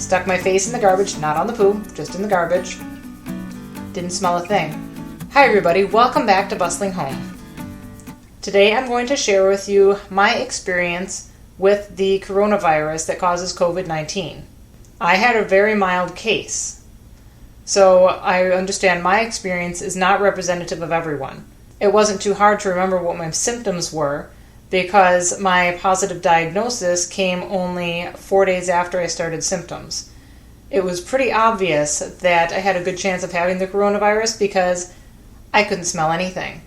Stuck my face in the garbage, not on the poo, just in the garbage. Didn't smell a thing. Hi everybody, welcome back to Bustling Home. Today I'm going to share with you my experience with the coronavirus that causes COVID-19. I had a very mild case, so I understand my experience is not representative of everyone. It wasn't too hard to remember what my symptoms were because my positive diagnosis came only 4 days after I started symptoms. It was pretty obvious that I had a good chance of having the coronavirus because I couldn't smell anything.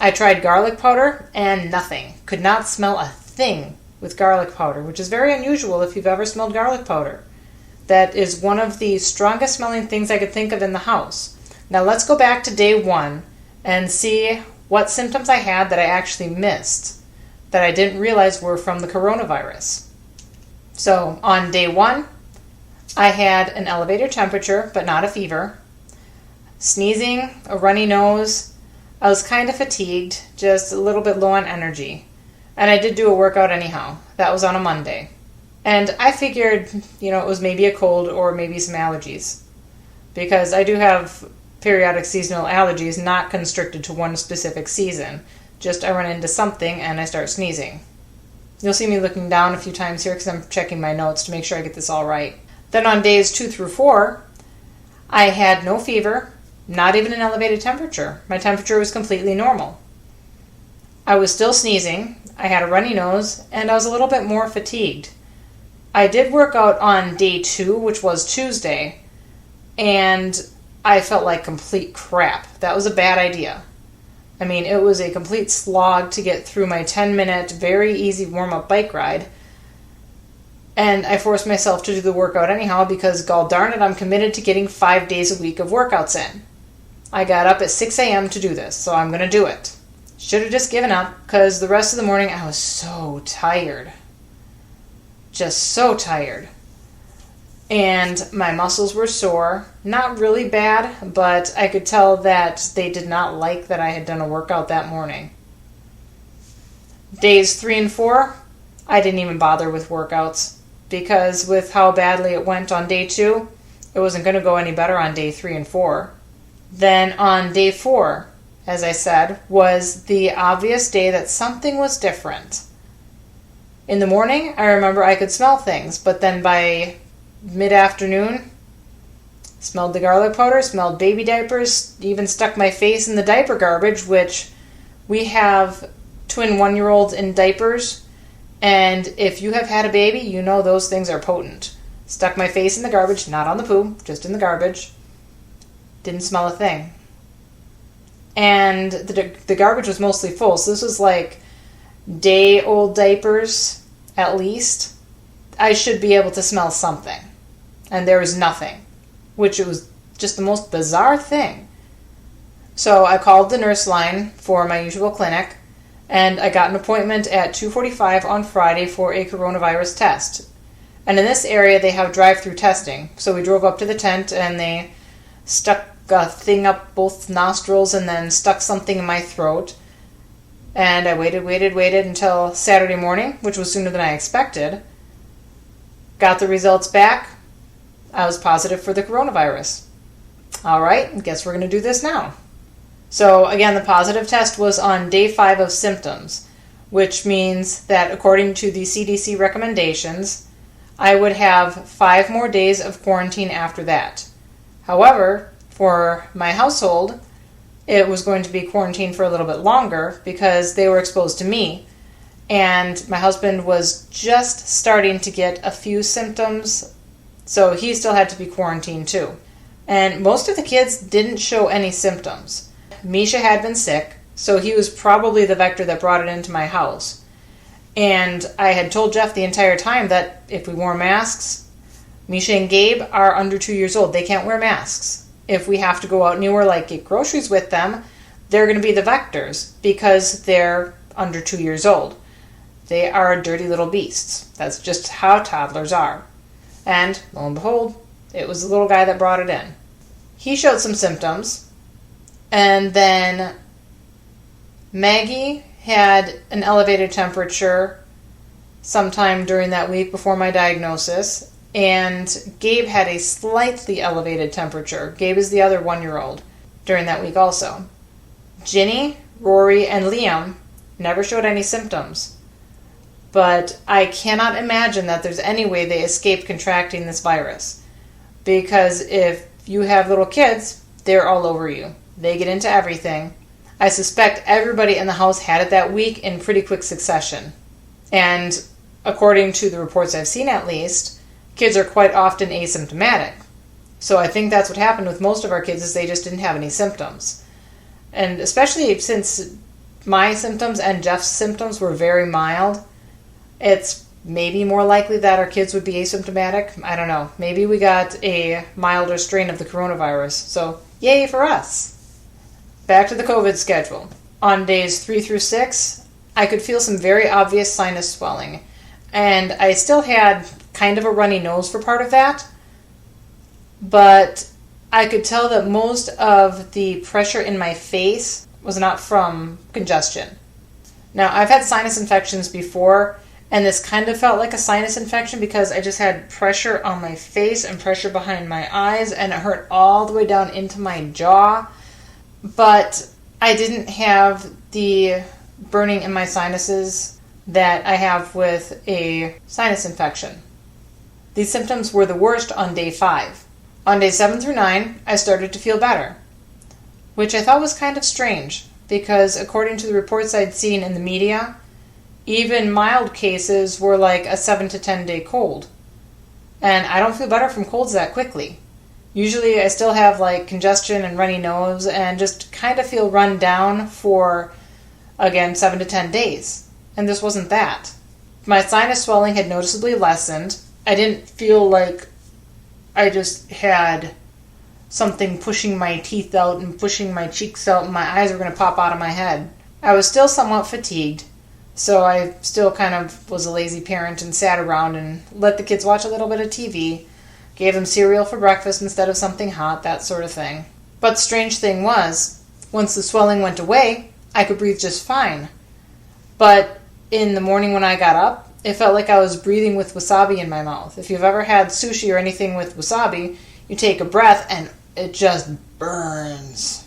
I tried garlic powder and nothing. Could not smell a thing with garlic powder, which is very unusual if you've ever smelled garlic powder. That is one of the strongest smelling things I could think of in the house. Now let's go back to day 1 and see what symptoms I had that I actually missed, that I didn't realize were from the coronavirus. So on day 1, I had an elevated temperature, but not a fever, sneezing, a runny nose. I was kind of fatigued, just a little bit low on energy. And I did do a workout anyhow. That was on a Monday. And I figured, it was maybe a cold or maybe some allergies. Because I do have periodic seasonal allergies, not constricted to one specific season. Just I run into something and I start sneezing. You'll see me looking down a few times here because I'm checking my notes to make sure I get this all right. Then on days 2 through 4, I had no fever, not even an elevated temperature. My temperature was completely normal. I was still sneezing, I had a runny nose, and I was a little bit more fatigued. I did work out on day 2, which was Tuesday, and I felt like complete crap. That was a bad idea. I mean, it was a complete slog to get through my 10-minute, very easy warm-up bike ride. And I forced myself to do the workout anyhow because, gall darn it, I'm committed to getting 5 days a week of workouts in. I got up at 6 a.m. to do this, so I'm going to do it. Should have just given up because the rest of the morning I was so tired. Just so tired. And my muscles were sore. Not really bad, but I could tell that they did not like that I had done a workout that morning. Days 3 and 4, I didn't even bother with workouts. Because with how badly it went on day 2, it wasn't going to go any better on day 3 and 4. Then on day 4, as I said, was the obvious day that something was different. In the morning, I remember I could smell things, but then by mid-afternoon, smelled the garlic powder, smelled baby diapers, even stuck my face in the diaper garbage, which we have twin 1-year-olds in diapers. And if you have had a baby, you know those things are potent. Stuck my face in the garbage, not on the poo, just in the garbage. Didn't smell a thing. And the garbage was mostly full, so this was like day-old diapers, at least. I should be able to smell something. And there was nothing, which it was just the most bizarre thing. So I called the nurse line for my usual clinic, and I got an appointment at 2:45 on Friday for a coronavirus test. And in this area, they have drive-through testing. So we drove up to the tent, and they stuck a thing up both nostrils and then stuck something in my throat. And I waited until Saturday morning, which was sooner than I expected. Got the results back. I was positive for the coronavirus. All right, guess we're going to do this now. So again, the positive test was on day 5 of symptoms, which means that according to the CDC recommendations, I would have 5 more days of quarantine after that. However, for my household, it was going to be quarantined for a little bit longer because they were exposed to me, and my husband was just starting to get a few symptoms, so he still had to be quarantined too. And most of the kids didn't show any symptoms. Misha had been sick, so he was probably the vector that brought it into my house. And I had told Jeff the entire time that if we wore masks, Misha and Gabe are under 2 years old. They can't wear masks. If we have to go out anywhere like get groceries with them, they're going to be the vectors because they're under 2 years old. They are dirty little beasts. That's just how toddlers are. And lo and behold, it was the little guy that brought it in. He showed some symptoms. And then Maggie had an elevated temperature sometime during that week before my diagnosis, and Gabe had a slightly elevated temperature. Gabe is the other 1-year-old during that week also. Ginny, Rory, and Liam never showed any symptoms. But I cannot imagine that there's any way they escaped contracting this virus. Because if you have little kids, they're all over you. They get into everything. I suspect everybody in the house had it that week in pretty quick succession. And according to the reports I've seen at least, kids are quite often asymptomatic. So I think that's what happened with most of our kids, is they just didn't have any symptoms. And especially since my symptoms and Jeff's symptoms were very mild, it's maybe more likely that our kids would be asymptomatic. I don't know. Maybe we got a milder strain of the coronavirus. So yay for us. Back to the COVID schedule. On days 3 through 6, I could feel some very obvious sinus swelling. And I still had kind of a runny nose for part of that. But I could tell that most of the pressure in my face was not from congestion. Now, I've had sinus infections before, and this kind of felt like a sinus infection because I just had pressure on my face and pressure behind my eyes, and it hurt all the way down into my jaw. But I didn't have the burning in my sinuses that I have with a sinus infection. These symptoms were the worst on day 5. On days 7 through 9, I started to feel better, which I thought was kind of strange because according to the reports I'd seen in the media, even mild cases were like a 7 to 10 day cold. And I don't feel better from colds that quickly. Usually I still have like congestion and runny nose and just kind of feel run down for, again, 7 to 10 days. And this wasn't that. My sinus swelling had noticeably lessened. I didn't feel like I just had something pushing my teeth out and pushing my cheeks out and my eyes were going to pop out of my head. I was still somewhat fatigued, so I still kind of was a lazy parent and sat around and let the kids watch a little bit of TV, gave them cereal for breakfast instead of something hot, that sort of thing. But the strange thing was, once the swelling went away, I could breathe just fine. But in the morning when I got up, it felt like I was breathing with wasabi in my mouth. If you've ever had sushi or anything with wasabi, you take a breath and it just burns.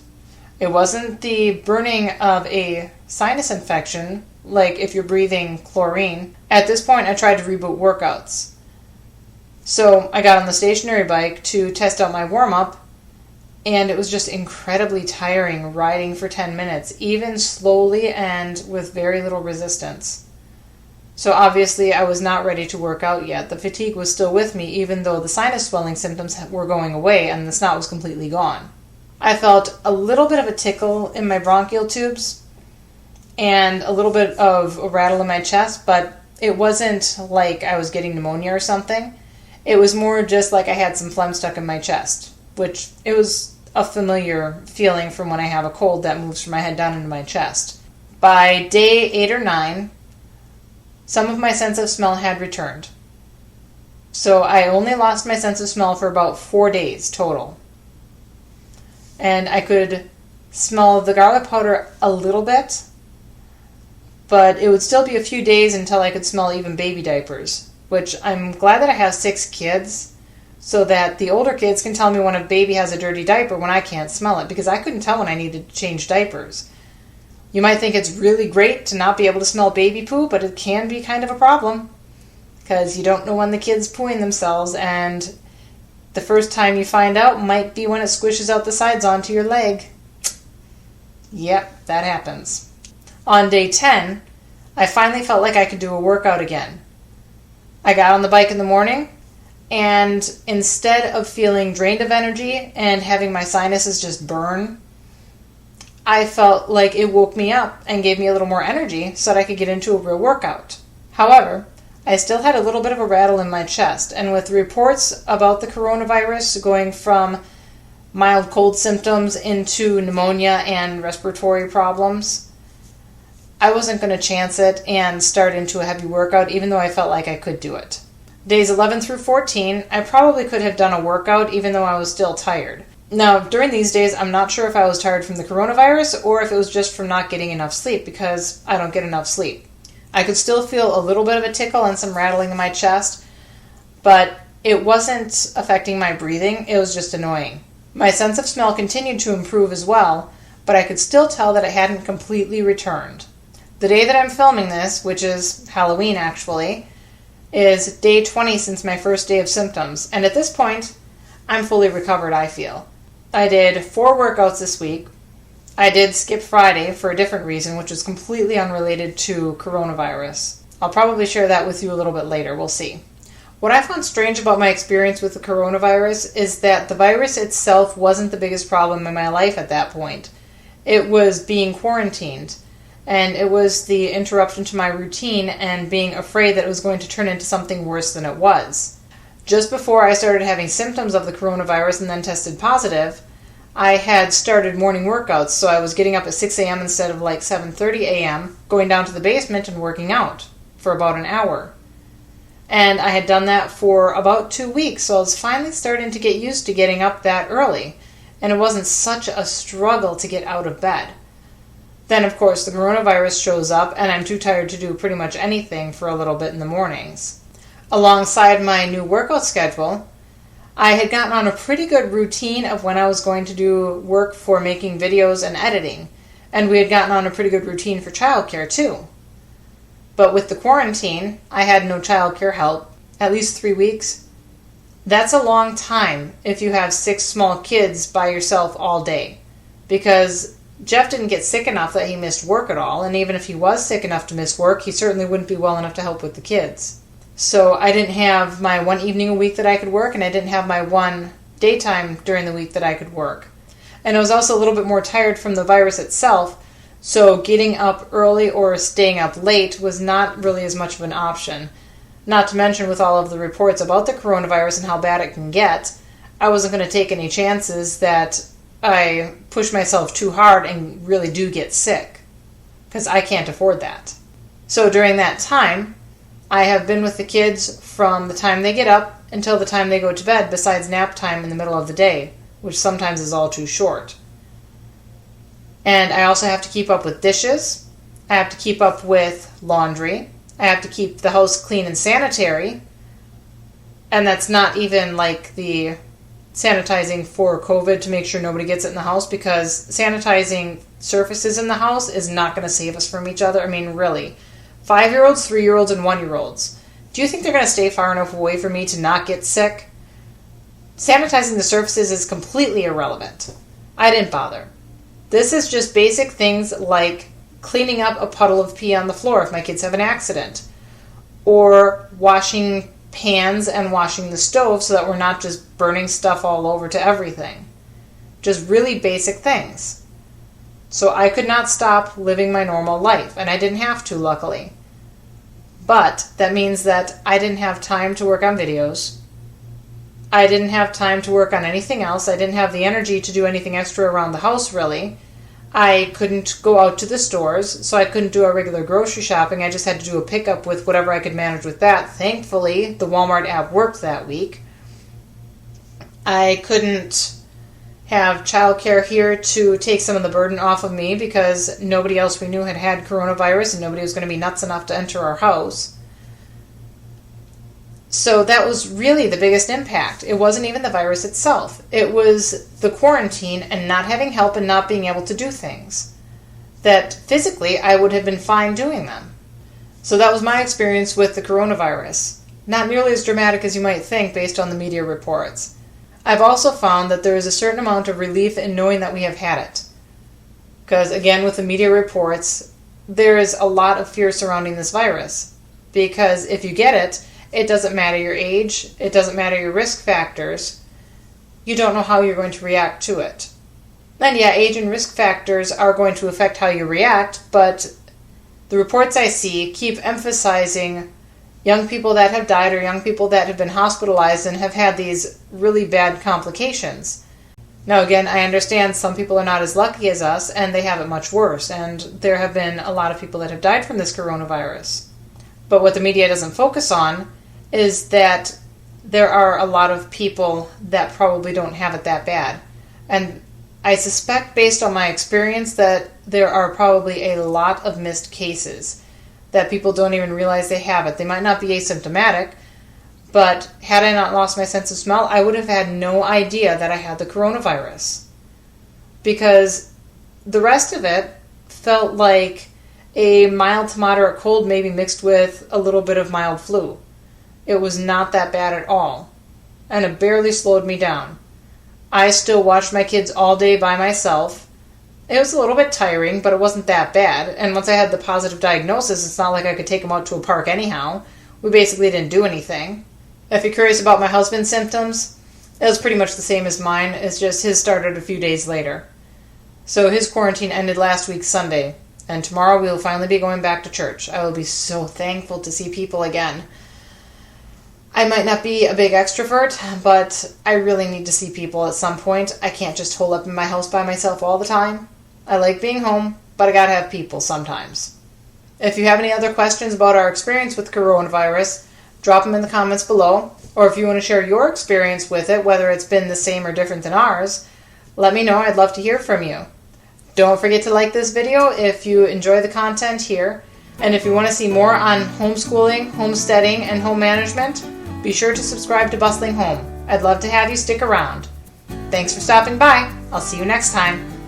It wasn't the burning of a sinus infection, like if you're breathing chlorine. At this point, I tried to reboot workouts. So I got on the stationary bike to test out my warm-up, and it was just incredibly tiring riding for 10 minutes, even slowly and with very little resistance. So obviously I was not ready to work out yet. The fatigue was still with me, even though the sinus swelling symptoms were going away and the snot was completely gone. I felt a little bit of a tickle in my bronchial tubes and a little bit of a rattle in my chest, but it wasn't like I was getting pneumonia or something. It was more just like I had some phlegm stuck in my chest, which it was a familiar feeling from when I have a cold that moves from my head down into my chest. By day 8 or 9, some of my sense of smell had returned. So I only lost my sense of smell for about 4 days total. And I could smell the garlic powder a little bit, but it would still be a few days until I could smell even baby diapers, which I'm glad that I have 6 kids so that the older kids can tell me when a baby has a dirty diaper when I can't smell it, because I couldn't tell when I needed to change diapers. You might think it's really great to not be able to smell baby poo, but it can be kind of a problem because you don't know when the kid's pooing themselves, and the first time you find out might be when it squishes out the sides onto your leg. Yep, that happens. On day 10, I finally felt like I could do a workout again. I got on the bike in the morning, and instead of feeling drained of energy and having my sinuses just burn, I felt like it woke me up and gave me a little more energy so that I could get into a real workout. However, I still had a little bit of a rattle in my chest, and with reports about the coronavirus going from mild cold symptoms into pneumonia and respiratory problems, I wasn't going to chance it and start into a heavy workout even though I felt like I could do it. Days 11 through 14, I probably could have done a workout even though I was still tired. Now, during these days, I'm not sure if I was tired from the coronavirus or if it was just from not getting enough sleep, because I don't get enough sleep. I could still feel a little bit of a tickle and some rattling in my chest, but It wasn't affecting my breathing, it was just annoying. My sense of smell continued to improve as well, but I could still tell that it hadn't completely returned. The day that I'm filming this, which is Halloween actually, is day 20 since my first day of symptoms, and at this point, I'm fully recovered, I feel. I did 4 workouts this week. I did skip Friday for a different reason, which was completely unrelated to coronavirus. I'll probably share that with you a little bit later, we'll see. What I found strange about my experience with the coronavirus is that the virus itself wasn't the biggest problem in my life at that point. It was being quarantined, and it was the interruption to my routine and being afraid that it was going to turn into something worse than it was. Just before I started having symptoms of the coronavirus and then tested positive, I had started morning workouts, so I was getting up at 6 a.m. instead of like 7:30 a.m., going down to the basement and working out for about an hour. And I had done that for about 2 weeks, so I was finally starting to get used to getting up that early, and it wasn't such a struggle to get out of bed. Then, of course, the coronavirus shows up, and I'm too tired to do pretty much anything for a little bit in the mornings. Alongside my new workout schedule, I had gotten on a pretty good routine of when I was going to do work for making videos and editing, and we had gotten on a pretty good routine for childcare too. But with the quarantine, I had no childcare help, at least 3 weeks. That's a long time if you have 6 small kids by yourself all day, because Jeff didn't get sick enough that he missed work at all, and even if he was sick enough to miss work, he certainly wouldn't be well enough to help with the kids. So I didn't have my one evening a week that I could work, and I didn't have my one daytime during the week that I could work. And I was also a little bit more tired from the virus itself, so getting up early or staying up late was not really as much of an option. Not to mention, with all of the reports about the coronavirus and how bad it can get, I wasn't going to take any chances that I push myself too hard and really do get sick, because I can't afford that. So during that time, I have been with the kids from the time they get up until the time they go to bed, besides nap time in the middle of the day, which sometimes is all too short. And I also have to keep up with dishes. I have to keep up with laundry. I have to keep the house clean and sanitary. And that's not even like the sanitizing for COVID to make sure nobody gets it in the house, because sanitizing surfaces in the house is not going to save us from each other. I mean, really. 5-year-olds, 3-year-olds, and 1-year-olds. Do you think they're going to stay far enough away from me to not get sick? Sanitizing the surfaces is completely irrelevant. I didn't bother. This is just basic things like cleaning up a puddle of pee on the floor if my kids have an accident, or washing pans and washing the stove so that we're not just burning stuff all over to everything. Just really basic things. So I could not stop living my normal life, and I didn't have to, luckily. But that means that I didn't have time to work on videos. I didn't have time to work on anything else. I didn't have the energy to do anything extra around the house, really. I couldn't go out to the stores, so I couldn't do our regular grocery shopping. I just had to do a pickup with whatever I could manage with that. Thankfully, the Walmart app worked that week. I couldn't have childcare here to take some of the burden off of me, because nobody else we knew had coronavirus and nobody was going to be nuts enough to enter our house. So that was really the biggest impact. It wasn't even the virus itself. It was the quarantine and not having help and not being able to do things that physically I would have been fine doing them. So that was my experience with the coronavirus. Not nearly as dramatic as you might think based on the media reports. I've also found that there is a certain amount of relief in knowing that we have had it. Because, again, with the media reports, there is a lot of fear surrounding this virus. Because if you get it, it doesn't matter your age, it doesn't matter your risk factors, you don't know how you're going to react to it. And yeah, age and risk factors are going to affect how you react, but the reports I see keep emphasizing young people that have died or young people that have been hospitalized and have had these really bad complications. Now again, I understand some people are not as lucky as us and they have it much worse, and there have been a lot of people that have died from this coronavirus. But what the media doesn't focus on is that there are a lot of people that probably don't have it that bad. And I suspect, based on my experience, that there are probably a lot of missed cases that people don't even realize they have it. They might not be asymptomatic, But had I not lost my sense of smell, I would have had no idea that I had the coronavirus. Because the rest of it felt like a mild to moderate cold, maybe mixed with a little bit of mild flu. It was not that bad at all. And it barely slowed me down. I still watched my kids all day by myself. It was a little bit tiring, but it wasn't that bad. And once I had the positive diagnosis, it's not like I could take them out to a park anyhow. We basically didn't do anything. If you're curious about my husband's symptoms, it was pretty much the same as mine. It's just his started a few days later. So his quarantine ended last week Sunday. And tomorrow we will finally be going back to church. I will be so thankful to see people again. I might not be a big extrovert, but I really need to see people at some point. I can't just hole up in my house by myself all the time. I like being home, but I gotta have people sometimes. If you have any other questions about our experience with coronavirus, drop them in the comments below. Or if you want to share your experience with it, whether it's been the same or different than ours, let me know. I'd love to hear from you. Don't forget to like this video if you enjoy the content here. And if you want to see more on homeschooling, homesteading, and home management, be sure to subscribe to Bustling Home. I'd love to have you stick around. Thanks for stopping by. I'll see you next time.